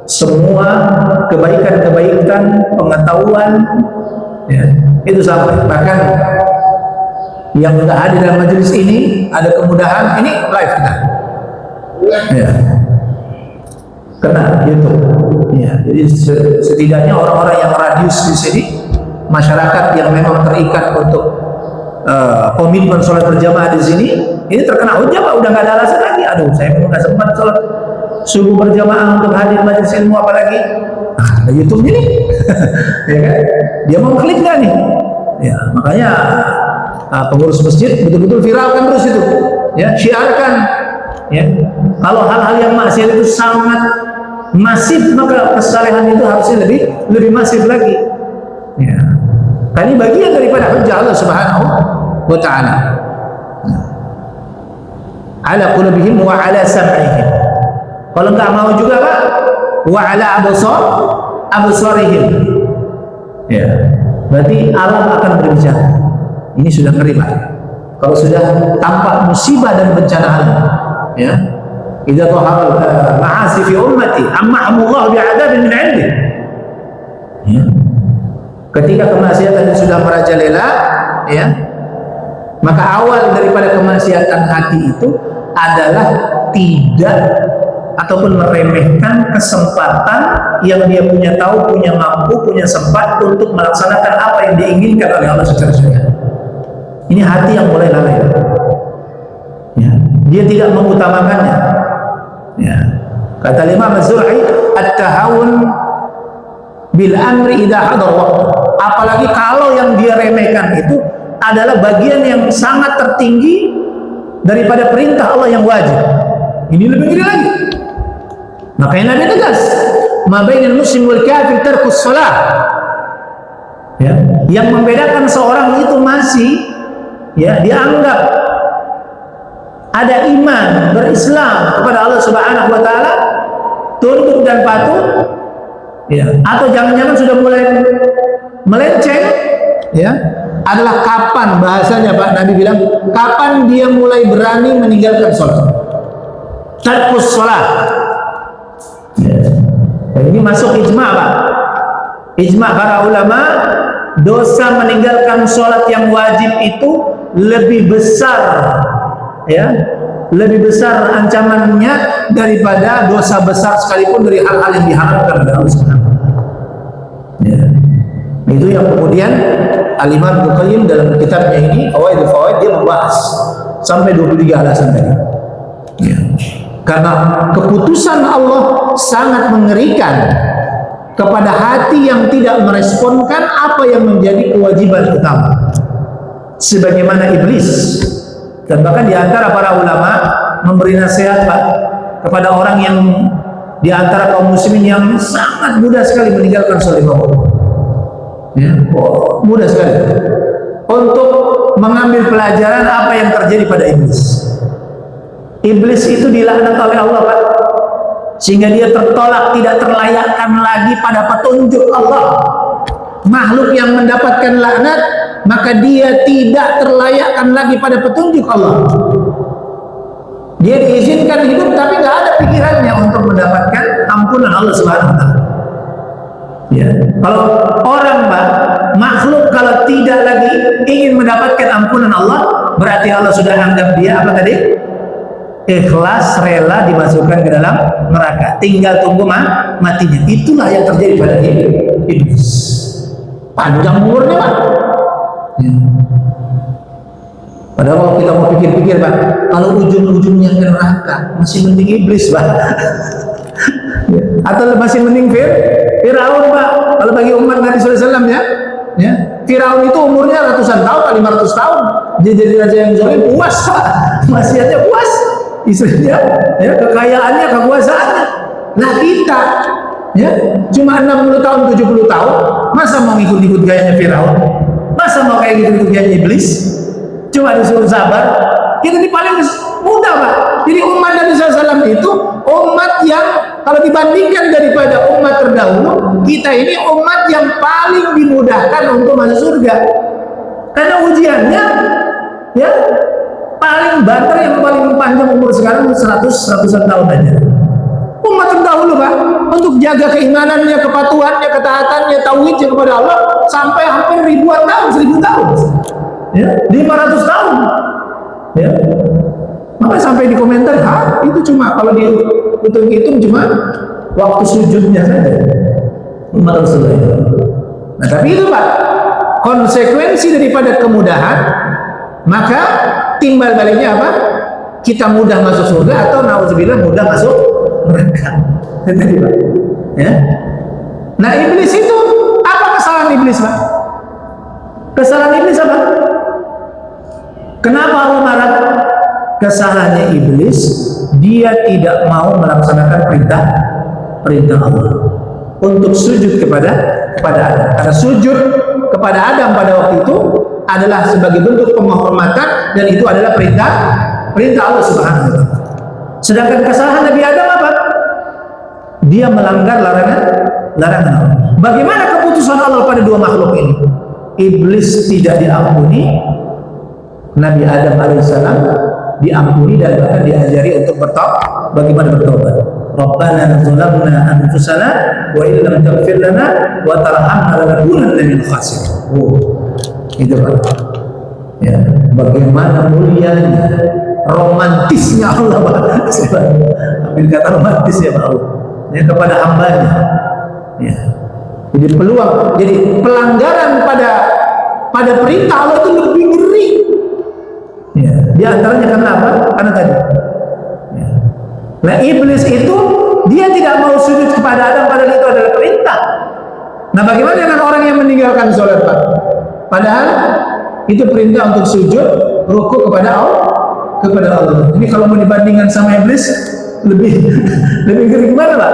semua kebaikan-kebaikan, pengetahuan, ya, itu sampai. Bahkan yang nggak hadir dalam majelis ini ada kemudahan, ini live kita. Ya. Kena YouTube. Ya, jadi setidaknya orang-orang yang radius di sini, masyarakat yang memang terikat untuk komitmen sholat berjamaah di sini, ini terkena hujah Pak, udah nggak ada alasan lagi. Aduh, saya memang nggak sempat sholat subuh berjamaah untuk hadir majelis ilmu, apalagi ada YouTube ini, ya kan? Dia mau klik nggak nih? Ya, makanya pengurus masjid betul-betul viralkan terus itu, ya, syiarkan, ya. Kalau hal-hal yang maksiat itu sangat masif, maka kesalehan itu harusnya lebih masif lagi. Ya. Ini bagian daripada hujjah Allah Subhanahu wa taala. Ala qulubihim wa ala sam'ihim. Kalau enggak mau juga Pak, wa ala absarihim. Ya. berarti alam akan berbicara. Ini sudah ngeri Pak. Kalau sudah tampak musibah dan bencana alam, ya. Idza dhahara ma'asi fi ummati ammahumullah bi'adzabin min 'indi. Ya. Ketika kemaksiatan sudah merajalela, ya, maka awal daripada kemaksiatan hati itu adalah tidak ataupun meremehkan kesempatan yang dia punya tahu, punya mampu, punya sempat untuk melaksanakan apa yang diinginkan oleh Allah secara syariat. Ini hati yang mulai lalai. Ya. Dia tidak mengutamakannya. Ya. Kata Imam Az-Zur'i, at-tahawun bil amri idza hadar waqtu. Apalagi kalau yang dia remehkan itu adalah bagian yang sangat tertinggi daripada perintah Allah yang wajib. Ini lebih ngeri lagi. Makanya Nabi tegas, ma bainal muslim wal kafir tarkus shalah. Ya, yang membedakan seorang itu masih, ya, dianggap ada iman, berislam kepada Allah Subhanahu wa taala, tunduk dan patuh, ya, atau jangan-jangan sudah mulai melenceng, ya, adalah kapan, bahasanya Pak Nabi bilang, kapan dia mulai berani meninggalkan sholat. Tarkus sholat. Ya. Ini masuk ijma' Pak. Ijma' para ulama, dosa meninggalkan sholat yang wajib itu lebih besar, ya, lebih besar ancamannya daripada dosa besar sekalipun dari hal-hal yang diharamkan oleh Allah Subhanahu wa taala. Ya. Itu yang kemudian Al-Imam Ibnu Qayyim dalam kitabnya ini Fawaidul Fawaid dia membahas sampai 23 alasan tadi. Ya. Karena keputusan Allah sangat mengerikan kepada hati yang tidak meresponkan apa yang menjadi kewajiban utama. Sebagaimana iblis. Dan bahkan di antara para ulama memberi nasihat Pak kepada orang yang di antara kaum muslimin yang sangat mudah sekali meninggalkan sholat wajib. Ya, mudah sekali untuk mengambil pelajaran apa yang terjadi pada iblis. Iblis itu dilaknat oleh Allah Pak, sehingga dia tertolak, tidak terlayakkan lagi pada petunjuk Allah. Makhluk yang mendapatkan laknat, maka dia tidak terlayakkan lagi pada petunjuk Allah. Dia diizinkan hidup tapi nggak ada pikirannya untuk mendapatkan ampunan Allah Subhanahu wa taala. Ya. Kalau orang Pak, makhluk kalau tidak lagi ingin mendapatkan ampunan Allah, berarti Allah sudah anggap dia apa tadi? Ikhlas, rela dimasukkan ke dalam neraka. Tinggal tunggu matinya. Itulah yang terjadi pada iblis. Panjang umurnya Pak. Ya. Padahal kalau kita mau pikir-pikir Pak, kalau ujung-ujungnya ke neraka, masih mending iblis Pak. Ya. Atau masih mending Firaun Pak. Kalau bagi umat Nabi SAW ya, ya, Firaun itu umurnya ratusan tahun, 500 tahun. Dia jadi raja yang zalim, puas Pak. Masih aja puas. Istrinya, ya, kekayaannya, kekuasaannya. Nah kita, ya, cuma 60 tahun, 70 tahun, masa mau ikut-ikut gayanya Firaun? Masa mau kayak gitu-gitu gayanya iblis? Cuma disuruh sabar. Kita ini paling mudah Pak. Jadi umat Nabi SAW itu umat yang kalau dibandingkan daripada umat terdahulu, kita ini umat yang paling dimudahkan untuk masuk surga. Karena ujiannya, ya, paling banter yang paling panjang umur sekarang 100-100 tahun aja. Umat terdahulu Pak, untuk jaga keimanannya, kepatuhannya, ketaatannya, tauhidnya kepada Allah sampai hampir ribuan tahun, 1000 tahun. Ya, 500 tahun. Ya. Maka sampai di komentar, itu cuma kalau dihitung-hitung cuma waktu sujudnya saja. Umat Rasulullah itu. Nah, tapi itu Pak, konsekuensi daripada kemudahan, maka timbal baliknya apa? Kita mudah masuk surga atau nauzubillah mudah masuk neraka. Ya. Nah, iblis itu apa kesalahan iblis, Pak? Kesalahan iblis apa? Kenapa Allah marah? Kesalahannya iblis, dia tidak mau melaksanakan perintah Allah untuk sujud kepada Adam. Karena sujud kepada Adam pada waktu itu adalah sebagai bentuk penghormatan dan itu adalah perintah Allah Subhanahu wa taala. Sedangkan kesalahan Nabi Adam apa? Dia melanggar larangan Allah. Bagaimana keputusan Allah pada dua makhluk ini? iblis tidak diampuni, Nabi Adam alaihissalam diampuni dan bahkan diajari untuk bertobat. Bagaimana bertobat? Rabbana zalamna anfusana wa illam taghfir lana wa tarhamna lanakunanna minal khasirin. Itu Pak. Ya, bagaimana mulianya, romantisnya Allah Pak. Ambil kata romantis ya Pak Allah. Ya, kepada hambanya. Ya. Jadi peluang, jadi pelanggaran pada perintah Allah itu lebih ngeri. Ya, di antaranya karena apa? Karena tadi. Ya. Nah, iblis itu dia tidak mau sujud kepada Adam padahal itu adalah perintah. Nah, bagaimana dengan orang yang meninggalkan sholat Pak? Padahal itu perintah untuk sujud, rukuk kepada Allah. Ini kalau mau dibandingkan sama iblis lebih ngeri gimana Pak?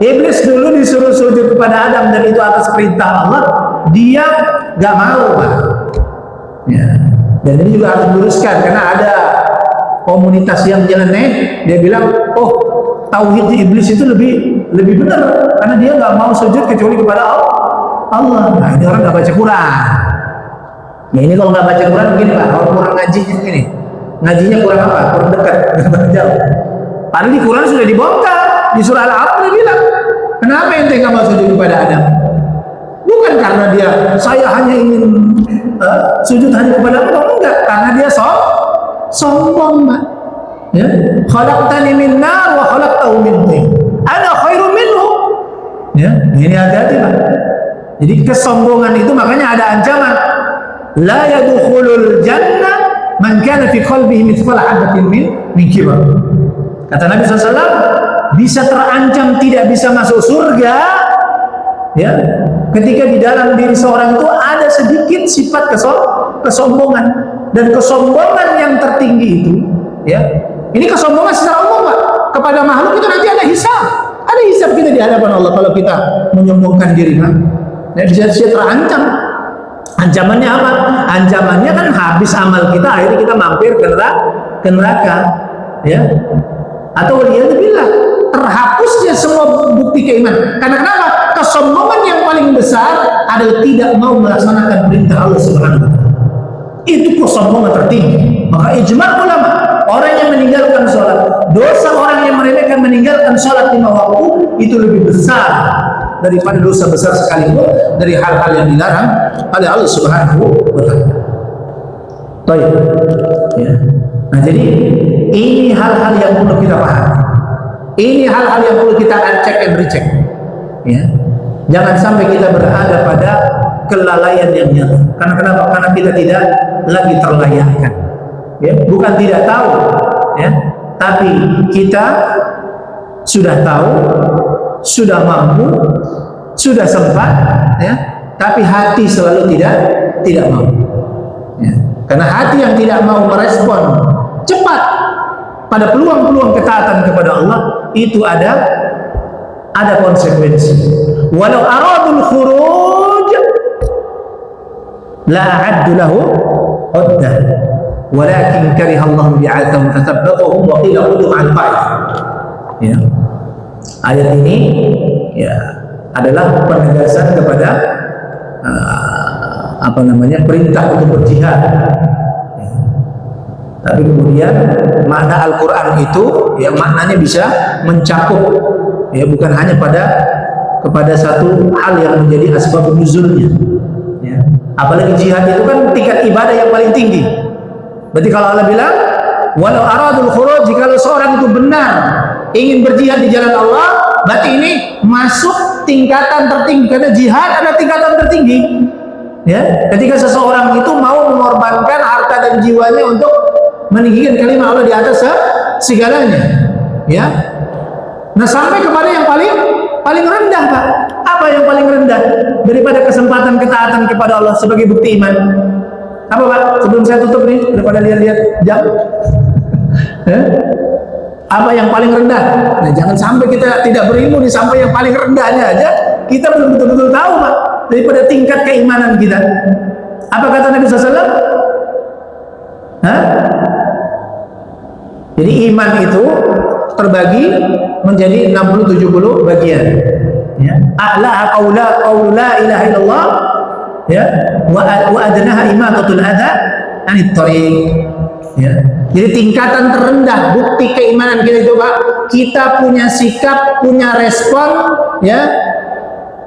Iblis dulu disuruh sujud kepada Adam dan itu atas perintah Allah, dia gak mau Pak. Ya. Dan ini juga harus diluruskan karena ada komunitas yang nyeleneh, dia bilang, oh tauhid iblis itu lebih benar karena dia nggak mau sujud kecuali kepada Allah. Nah, ini orang nggak baca Quran. Ya ini kalau nggak baca Quran begini Pak, kalau kurang ngajinya begini, ngajinya kurang apa? Kurang dekat, kurang jauh. Padahal di Quran sudah dibongkar, di surah Al-A'raf dia bilang, kenapa ente nggak mau sujud kepada Adam? Bukan karena dia saya hanya ingin sujud hanya kepada Allah, enggak, karena dia sombong Pak. Ya, khalaqtani min nar wa khalaqtahu min tin. Ana khairum minhu. Ya, ini hati-hati Pak. Jadi kesombongan itu makanya ada ancaman. La yadkhulul jannah man kana fi qalbihi mithqala habatin min kibar. Kata Nabi SAW, bisa terancam tidak bisa masuk surga ya, ketika di dalam diri seorang itu ada sedikit sifat kesombongan. Dan kesombongan yang tertinggi itu ya, ini kesombongan secara umum Pak, kepada makhluk itu nanti ada hisab kita di hadapan Allah kalau kita menyombongkan diri Pak. Ya, bisa terancam. Ancamannya apa? Ancamannya kan habis amal kita, akhirnya kita mampir ke neraka ya. Atau waliyadzubillah, terhapusnya semua bukti keimanan. Karena kenapa? Kesombongan yang paling besar adalah tidak mau melaksanakan perintah Allah Subhanahu wa taala. Itu kesombongan tertinggi. Maka ijma' ulama, orang yang meninggalkan sholat, dosa orang yang meremehkan meninggalkan sholat 5 waktu itu lebih besar daripada dosa besar sekalipun dari hal-hal yang dilarang oleh Allah Subhanahu wa taala. Baik. Ya. Nah, jadi ini hal-hal yang perlu kita pahami. Ini hal-hal yang perlu kita cek and recheck. Ya. Jangan sampai kita berada pada kelalaian yang nyata. Karena kenapa? Karena kita tidak lagi terlayakkan. Ya, bukan tidak tahu, ya, tapi kita sudah tahu, sudah mampu, sudah sempat, ya, tapi hati selalu tidak mau. Ya. Karena hati yang tidak mau merespon cepat pada peluang-peluang ketaatan kepada Allah itu ada konsekuensi. Walau aradul khuruj la a'addu lahu uddah walakin kariha Allah bi'athahum fathabbatahum wa qila qudu ma'al qa'id. Ya. Ayat ini ya adalah penegasan kepada perintah untuk berjihad. Ya. Tapi kemudian makna Al-Qur'an itu ya maknanya bisa mencakup ya bukan hanya kepada satu hal yang menjadi asbab nuzulnya. Ya. Apalagi jihad itu kan tingkat ibadah yang paling tinggi. Berarti kalau Allah bilang walau aradul khuruj, jika seorang itu benar ingin berjihad di jalan Allah, berarti ini masuk tingkatan tertinggi karena jihad ada tingkatan tertinggi. Ya, ketika seseorang itu mau mengorbankan harta dan jiwanya untuk meninggikan kalimat Allah di atas segalanya. Ya. Nah, sampai kepada yang paling rendah, Pak. Apa yang paling rendah daripada kesempatan ketaatan kepada Allah sebagai bukti iman? Apa Pak? Sebelum saya tutup nih, daripada lihat-lihat jam. Apa yang paling rendah? Nah, jangan sampai kita tidak berilmu nih sampai yang paling rendahnya aja kita belum betul-betul tahu Pak daripada tingkat keimanan kita. Apa kata Nabi SAW? Jadi iman itu terbagi menjadi 60-70 bagian. Ya. A'laha qaulu la ilaha illallah. ya, wa adnaha imatatul adza anit thariq. Ya. Jadi tingkatan terendah bukti keimanan kita itu Pak, kita punya sikap, punya respon ya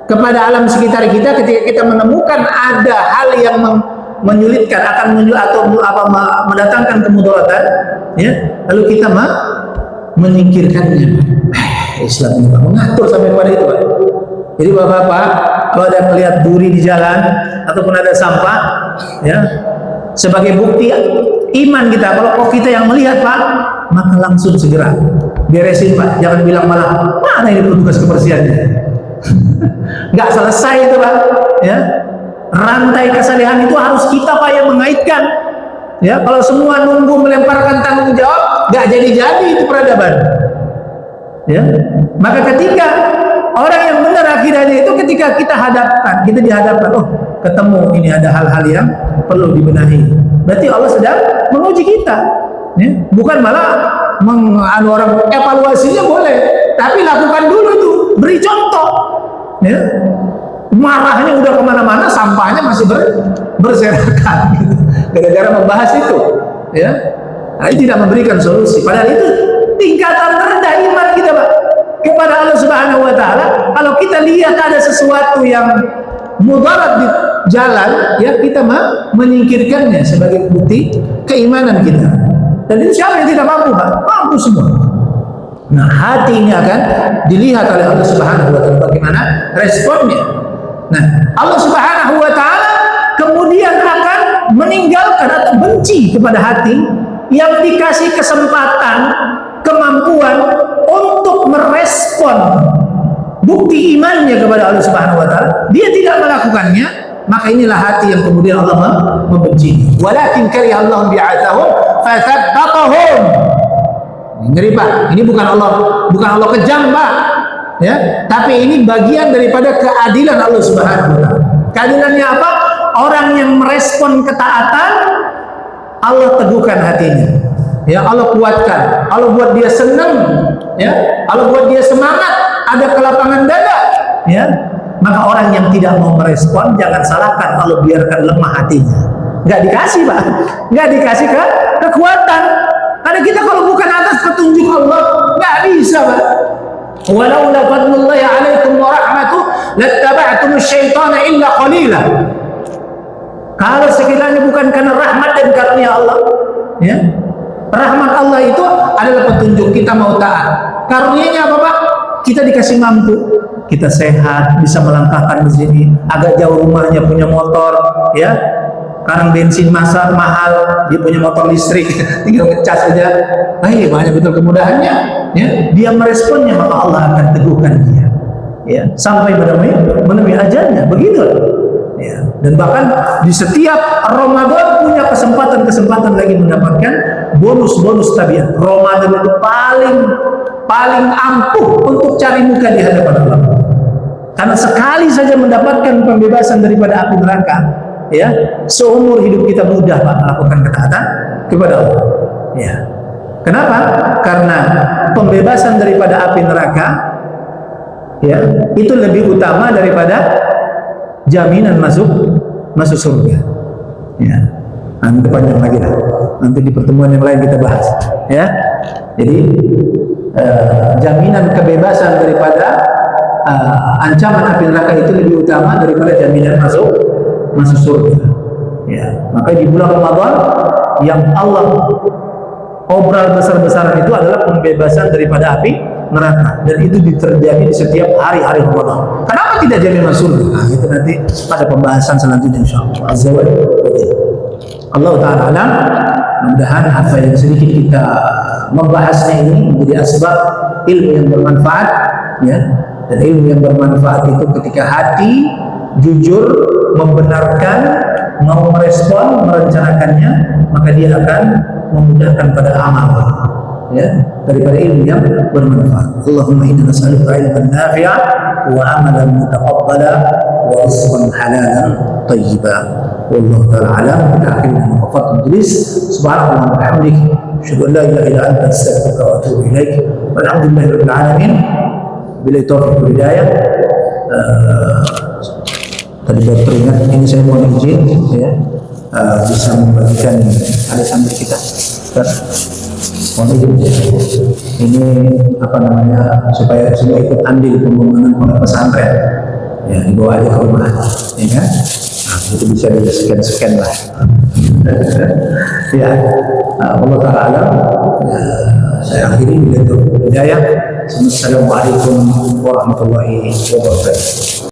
kepada alam sekitar kita ketika kita menemukan ada hal yang menyulitkan, akan mendatangkan kemudaratan, ya, lalu kita menyingkirkannya. Islam ini Pak mengatur sampai pada itu Pak. Jadi Bapak-bapak, kalau ada melihat duri di jalan ataupun ada sampah, ya, sebagai bukti iman kita, kalau kita yang melihat Pak, maka langsung segera beresin Pak. Jangan bilang malah mana ini petugas kebersihannya. Nggak selesai itu Pak, ya. Rantai kesalehan itu harus kita Pak yang mengaitkan, ya. Kalau semua nunggu melemparkan tanggung jawab, nggak jadi-jadi itu peradaban, ya. Maka ketika orang yang benar akidahnya itu, ketika kita dihadapkan, oh ketemu ini ada hal-hal yang perlu dibenahi, berarti Allah sedang menguji kita, ya. Bukan malah orang evaluasinya boleh, tapi lakukan dulu itu, beri contoh, ya. Marahnya udah kemana-mana, sampahnya masih berserakan gitu. Gara-gara membahas itu, ya. Nah, ini tidak memberikan solusi. Padahal itu tingkatan terendah iman kita Pak kepada Allah Subhanahu wa Ta'ala. Kalau kita lihat ada sesuatu yang mudarat di jalan, ya, kita menyingkirkannya sebagai bukti keimanan kita. Dan itu siapa yang tidak mampu Pak? Mampu semua. Nah, hati ini akan dilihat oleh Allah Subhanahu wa Ta'ala bagaimana responnya. Nah, Allah Subhanahu wa Ta'ala kemudian akan meninggalkan atau benci kepada hati yang dikasih kesempatan, kemampuan untuk merespon bukti imannya kepada Allah Subhanahu wa Ta'ala. Dia tidak melakukannya, maka inilah hati yang kemudian Allah membenci. Walakin kariha Allahu bi'atsahum fathabbatahum. Ngeri Pak, ini bukan Allah kejam Pak, ya, tapi ini bagian daripada keadilan Allah Subhanahu wa Ta'ala. Keadilannya apa? Orang yang merespon ketaatan, Allah teguhkan hatinya, ya, Allah kuatkan, Allah buat dia senang, ya, Allah buat dia semangat, ada kelapangan dada, ya. Maka orang yang tidak mau merespon, jangan salahkan Allah biarkan lemah hatinya. Nggak dikasih Pak, nggak dikasih kekuatan. Karena kita kalau bukan atas petunjuk Allah, nggak bisa Pak. Walaula fadlullahi 'alaikum wa rahmatuh lattaba'tumus syaitana illa qalila. Kalau sekiranya bukan karena rahmat dan karunia Allah, ya, rahmat Allah itu adalah petunjuk, kita mau taat. Karunia-Nya apa Pak? Kita dikasih mampu, kita sehat, bisa melangkahkan di sini, agak jauh rumahnya, punya motor, ya. Sekarang bensin mahal, dia punya motor listrik, tinggal ngecas saja. Banyak betul kemudahannya, ya. Dia meresponnya, maka Allah akan teguhkan dia, ya, sampai menemui ajalnya. Begitu, ya. Dan bahkan di setiap Ramadan punya kesempatan lagi mendapatkan bonus tabiat. Ramadan itu paling ampuh untuk cari muka di hadapan Allah. Karena sekali saja mendapatkan pembebasan daripada api neraka, ya, seumur hidup kita mudah Pak melakukan ketaatan kepada Allah, ya. Kenapa? Karena pembebasan daripada api neraka, ya, itu lebih utama daripada jaminan masuk surga, ya. Nanti panjang lagi lah, nanti di pertemuan yang lain kita bahas, ya. Jadi jaminan kebebasan daripada ancaman api neraka itu lebih utama daripada jaminan masuk surga, ya. Maka di bulan Ramadan yang Allah obral besar-besaran itu adalah pembebasan daripada api neraka, dan itu terjadi di setiap hari-hari Ramadan. Kenapa tidak jaminan masuk surga? Nah, itu nanti pada pembahasan selanjutnya insyaallah. Azza wa jalla. Allah Ta'ala alam. Mudah-mudahan apa yang sedikit kita membahasnya ini menjadi asbab ilmu yang bermanfaat, ya. Dan ilmu yang bermanfaat itu ketika hati jujur, membenarkan, mau merespon, merencanakannya, maka dia akan memudahkan pada amal, ya, daripada ilmu yang bermanfaat. Allahumma inna nas'aluka ilman nafi'a wa amalan mutaqabbala wa rizqan halalan thayyiban. Wallahu ta'ala alam. Kita akhiri dengan waqatul majlis. Subhanallah wa bihamdik, asyhadu an la ilaha illa anta, astaghfiruka wa atubu ilaik. Walhamdulillahirabbil alamin. Bila taufiq wal hidayah. tadi baru teringat, ini saya mohon izin ya, bisa membagikan hadis sambil kita. Mohon izin ya. Ini apa namanya, supaya semua ikut andil pembangunan pondok pesantren. Ya, dibawa aja ke rumah, ya kan? Nah, itu bisa di scan lah. Ya, Allah Taala. Saya akhiri dengan doa hidayah. Assalamualaikum warahmatullahi wabarakatuh.